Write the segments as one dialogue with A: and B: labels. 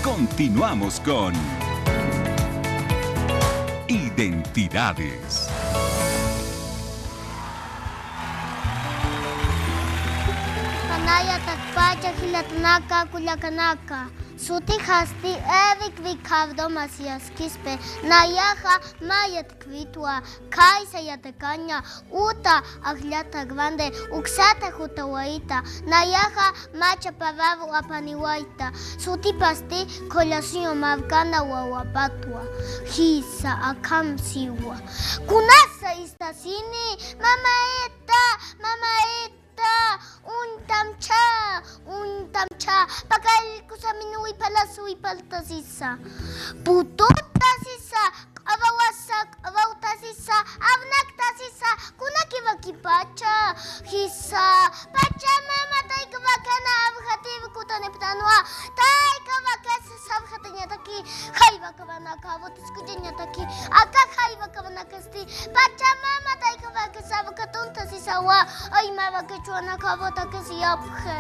A: Continuamos con Identidades.
B: Panaya takpacha hilatnaka kulakanaka. Suti hasti Eric Ricardo Macías Quispe, Nayaja Mayat Kvitwa, Kaisa Yatakaña, Uta Agliata Grande, Uxata Jutawaita, Nayaja Macha Pavavo Apaniwaita, Suti Pasti Colación Marcana Wawapatwa, Hisa Akamsiwa, Kunasa Istasini, Mamaeta. Un tamcha, pakal ko sa minuwi pala suwi palta sisa. Putot sisa, awauta sisa, avnakta sisa, kunaki pacha, hisa, pacha mama tay kabakana avhati kutane ptanwa, tay kabakasa sabhatanya taki, khaiba kabana kavot skujanya taki, aka khaiba kabana kasti, pacha mama tay kabakasa abkatunta sisa wa, ay mama kechuana kavota kasi aphe,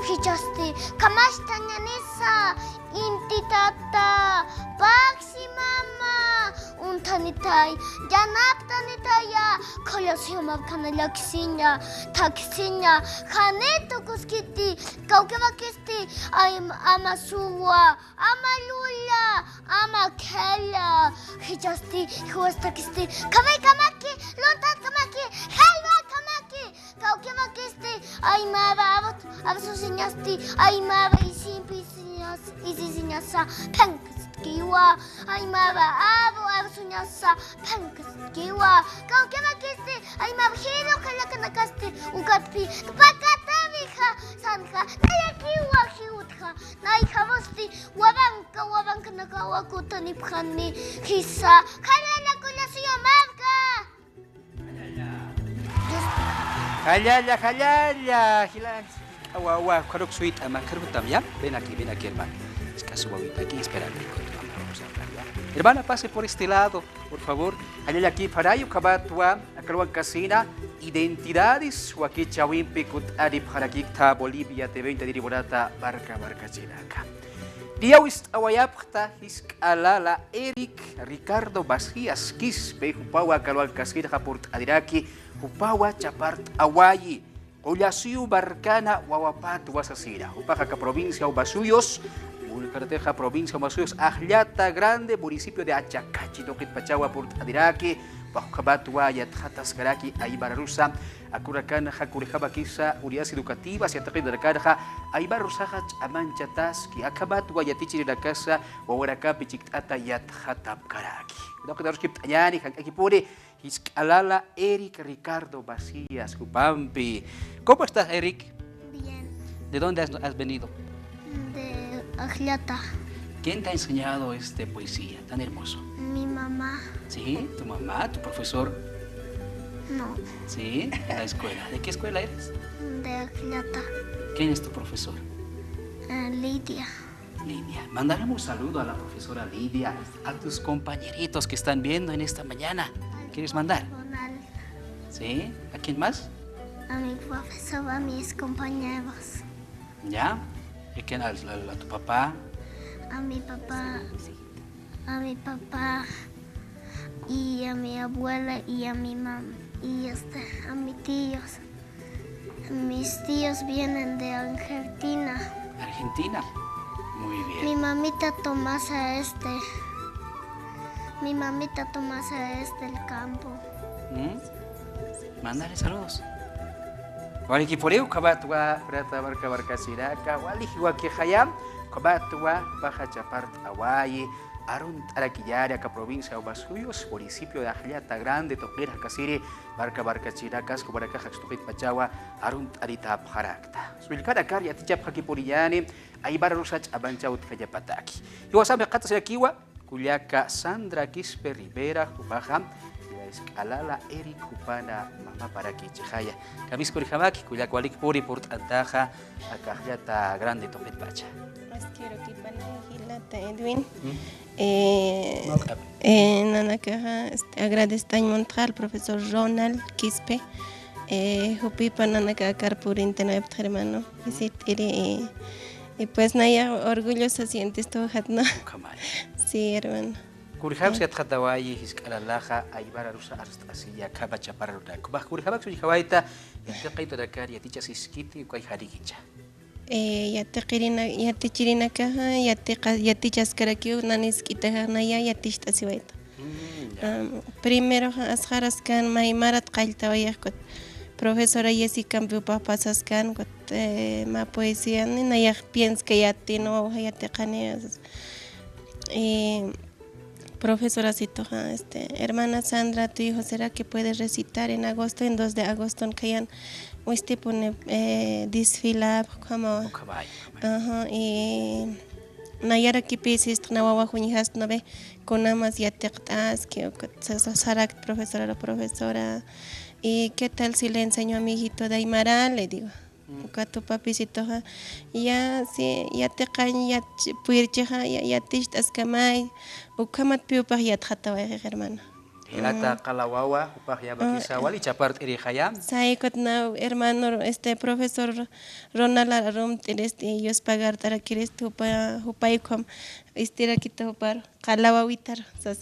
B: hichasti, kamashta nyanisa, intitata, paksi mama, untanitay, janaptanitaya, kolasyon mavkana laksinya, taksinya, haneto kuskiti, kaukevakisti, amasuwa, amalula, amakela, hichasti, huastakisti, kamaki, lontat kamaki, helva kamaki, kaukevakisti, ay mava, avsusinyasti, ay mava, isinyasa, Kiwa, ay mava, avsunyasa, Kiwa, kaukevakisti, ay mavhino kalakanakasti, ukatpi, pakatavija, sanja, nayakiwa hiutja, naikavosti, wabanka nakawakutani pjani, hisa, jalala kulación mavka.
C: Jalala, Agua, Karok Sweet, Amakarbutam, ¿ya? Ven aquí, hermano. Es caso ahorita aquí, espera. Vamos a hablar, ¿ya? Hermana, pase por este lado, por favor. Allá aquí, para yo, Kabatua, Akaruan Casina, Identidades, Huaki Chawimpi, Kutari, Parakikta, Bolivia, T20, Diriborata, Barca, Chinaca. Diawist Awayapta, Hiskalala, Eric, Ricardo Basías, Quispe, Hupawa, Akaruan Casina, Japort Adiraki, Hupawa, Chapart, Awayi. Ollasiu Barcana, Wawapat, Wasasira, Upajaca provincia, Ubasuyos, Mulcarteja provincia, Ubasuyos, Ajllata Grande, municipio de Achacachi, Toquit Pachagua, Port Adiraki, Bajucabatua, Yatjatas Karaki, Aibararusa, Acuracana, Jacurijabakisa, Urias Educativas, Yataqui de la Carja, Aibarusajach, Amanchataski, Acabatua, Yatichi de la Casa, Wawaraka, Pichictata, Yatjatap Karaki. Doctor Skip Ayani, Hakipuri. Hiskalala Eric Ricardo Basías Cupampi. ¿Cómo estás, Eric?
B: Bien.
C: ¿De dónde has venido?
B: De Ajllata.
C: ¿Quién te ha enseñado poesía tan hermoso?
B: Mi mamá.
C: ¿Sí? ¿Tu mamá? ¿Tu profesor?
B: No.
C: ¿Sí? ¿En la escuela? ¿De qué escuela eres?
B: De Ajllata.
C: ¿Quién es tu profesor?
B: Lidia.
C: Lidia. Mándale un saludo a la profesora Lidia, a tus compañeritos que están viendo en esta mañana. ¿Quieres mandar?
B: Ronald.
C: ¿Sí? ¿A quién más?
B: A mi profesor, a mis compañeros.
C: ¿Ya? ¿Y quién? ¿A tu papá?
B: A mi papá. A mi papá. Y a mi abuela y a mi mamá. Y a mis tíos. Mis tíos vienen de Argentina.
C: ¿Argentina? Muy bien.
B: Mi mamita Tomasa Mi mamita Tomasa del campo.
C: Mándale saludos. Waliki poreu kabatua prata barca siraka waliki wakihayam kabatua baja chapart awayi arun araquillare ka provincia Ubasuyos municipio de Ajllata Grande toquera casiri barca chiracas kubaraka haxtuqit pachawa arun arita bharakta suilkada karya tichap hakipuriyani aibara rusach abanchaut kayapataki iwasame qatas yakiwa Culiaca Sandra Quispe Rivera Jubaja Escalala Eric Upana Mama para Kichihaya Kamis Kurijamaki Culiaca Walik Puri Port Antaja Acajata Grande Topet Pacha.
D: Quiero que Hilata Edwin Nanakaja agradezco al profesor Ronald Quispe Jupipa Nanaka Carpur Internet hermano visit Y pues Naya orgullosa sientes tú, ¿no?
C: Ukamaya.
D: Sí, hermano.
C: Kurihab se tjatawayi hisk'alalaja aybara rusa asilla kaba chaparra. Kurihab su jihawaita yataqayto dakar yatichas iskiti ukay harigicha.
D: Yati chirina caja, yati chascaraquiu, nanis quitajanaya, yatish tasiwaita. Primero asjaras kan maimarat qaltawayakut. Profesora Jessica Mpupa pasas kan ma poesía ni nayak piens que yati no yati qaneas. Profesora Citoja, hermana Sandra, tu hijo será que puede recitar en agosto, en 2 de agosto en Cayan. Usted pone desfilar como y Nayara que pienses nawawa junijas no ve con amas ya te que sarak profesora y qué tal si le enseño a mi hijito de Aymara, le digo a tu papicito ya si ya te caen ya puircheja ya te estás camay o camat piupa ya trata hermana.
C: Hilata kalawawa upah ya bakisa wali chapart iri khayam.
D: Saya ikut na hermano profesor Ronald Arum ellos pagar tara quieres tu hupai com istira kita hupar kalawa witar sas.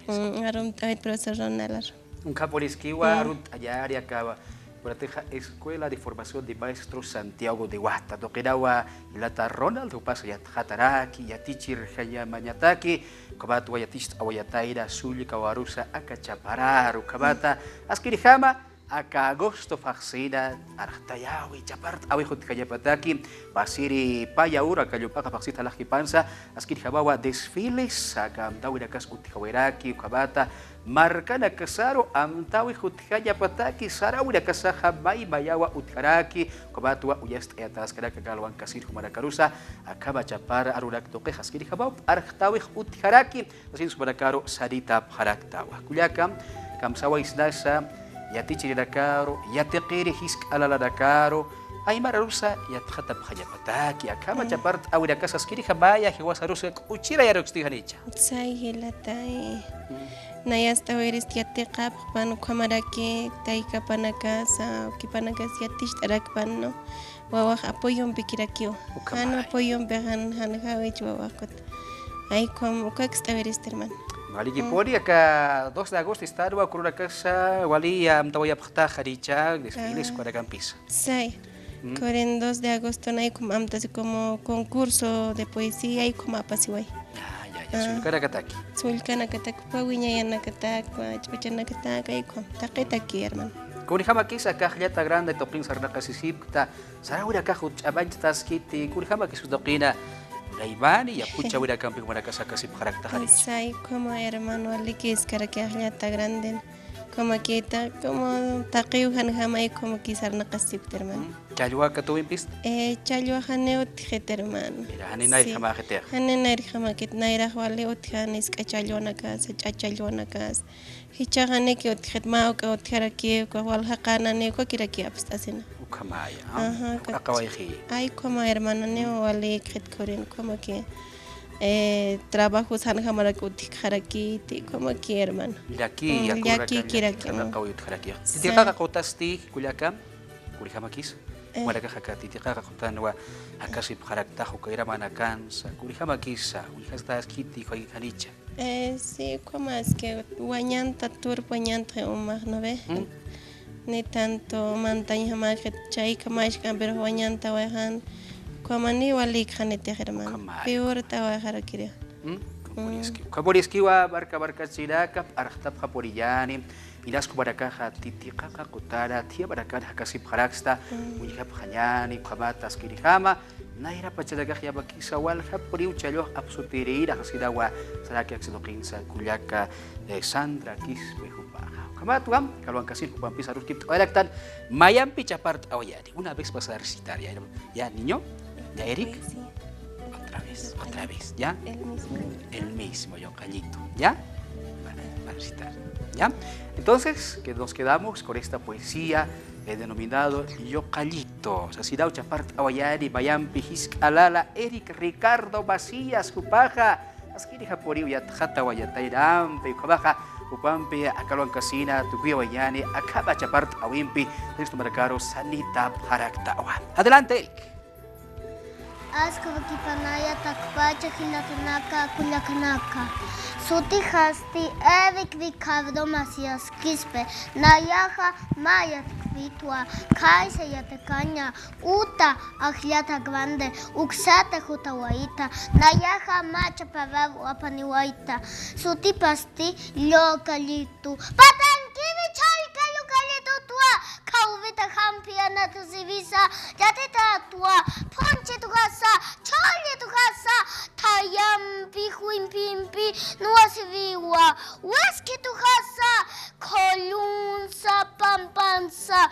D: Arum tait profesor Ronald.
C: Un caporisquiwa arut ayar ya acaba. Prateja Escuela de Formación de Maestros Santiago de Huasta. Toquerawa Hilata Ronald upas ya hataraki ya tichir khaya manyataki. Kabatu wayatist awayataira suli kawarusa akachaparar kabata askirihama aka agosto faxina artayawi chapart awi hot kayapataki pasiri payaura kayupaka faxita la pansa askirihabawa desfiles aka amtawi dakas utikaweraki kabata markana kasaro amtawi hot kayapataki sarawi dakasaha bai bayawa utkaraki kabatu uyast atas kada kagalwan kasir humarakarusa akaba chapar arurak toke askirihabaw artawi utkaraki asin subarakaro sarita haraktawa kulyakam kamsawa isdasa yati ciri dakaro yati qiri hisk alala dakaro ay mararusa yat khatab khajapataki akama chapart awi dakasas kiri khabaya hiwasarusa kuchira yaroksti hanicha
D: Sai hilatai nayas taweris yati qab panu kamaraki taika panakasa kipanakas yatish tarak pano wawah apoyon pikirakio han apoyon behan han hawich wawakot ay kom ukaks taweris terman
C: Wali kipori aka 2 de agosto estarwa kuruna casa wali amtawaya phta kharicha desfiles para campis.
D: Sai. Koren 2 de agosto nay kum amtas como concurso de poesía y como apasiway.
C: Ya sulkana kataki.
D: Sulkana katak pawinya yana katak chpachana katak ay kom taqitaki hermano.
C: Kuni hama kisa ka khliata grande toqin sarna qasisib ta sarawira ka khut abanch taskiti kuni hama kisu toqina Laibani ya pucha wira campi como la casa casi para tajarich.
D: Sai como hermano aliki es cara que ta grande como que ta como taqiu han jamai como quizar na qasip hermano.
C: Chalua ka tu impis?
D: Chalua haneo tjet hermano.
C: Mira hanina ir jama jeter.
D: Hanina ir jama que naira wale otjanis ka chalona kas chachalona kas. Hicha hane que otjet ma o ka otjara que ko wal haqana ne ko kira que abstasina.
C: Ukamaya.
D: Akawaihi. Ay como hermano ne wale kret koren como que trabajos han jamara que utjaraki como que hermano.
C: Yaki
D: kiraki.
C: Akawai utjaraki. Titika qotasti kulyakam kulihamakis. Maraka hakati titika qotan wa akasip harakta hukaira manakansa kulihamakisa ulhasta skiti hoy hanicha.
D: Sí, como es que guañanta turpo guañanta umag no ve. Ni tanto montaña más que chay más que pero guañanta wajan como ni walik hanete hermano. Peor ta wajara kire.
C: Kaboriski wa barka sidaka arhtab kaporiyani ilas kubaraka titika kutara tia baraka hakasip haraksta mujab khanyani kabata skirihama naira pachadaga ya bakisa wal hapuri uchalo absutirira hasidawa saraki aksidokinsa kulyaka Sandra Quispe Hupaja. Kamatuam kalau angkasin Hupampis harus kita electan Mayampi Chapart Awayadi. Una vez vas a recitar ya niño, ya Eric. Otra vez, ¿ya? El mismo yo Callito, ¿ya? Para recitar, ¿ya? Entonces, que nos quedamos con esta poesía denominado Yo Callito. Sasidao Chapart Awayadi, Mayampi Hisk Alala, Eric Ricardo Macías Hupaja. Askiri haporiu ya khata wa ya tairam pe kabaha upampe akalwan kasina tukuya wayani akaba chapart awimpi listo marcaro sanita haraktawa. Adelante Eric.
B: Askavakipanaya takpacha hilatanaka kulakanaka. Suti hasti evik vikavdo masias kispe. Nayaha mayat kvitwa. Kaisa yatakanya. Uta akhliata grande. Uksata hutawaita. Nayaha macha pavavu apaniwaita. Suti pasti lokalitu. Patankivi chalka lokalitu tua. Kauvita hampiana tuzivisa. Yatita tua. Ponche tu casa. Chole tu casa. Tayampi huimpimpi. Nuasiviwa. Weski tu casa. Kolunsa pampansa.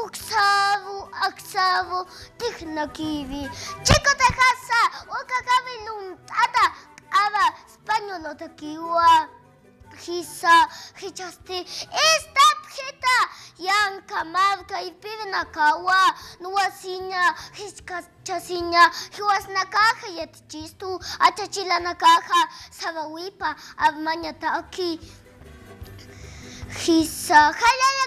B: Uksavu aksavu. Tiknakivi. Chico te casa. Ukakavilum. Tata. Ava. Español takiwa. Hisa. Hichasti. Esta pjeta. Yanka mavka y pivena kawa. Nuasinya. Hiskachasinya. Hiwasnakaja yatichistu. Achachila nakaja. Sabawipa. Abmanya taki. Hisa. Halala.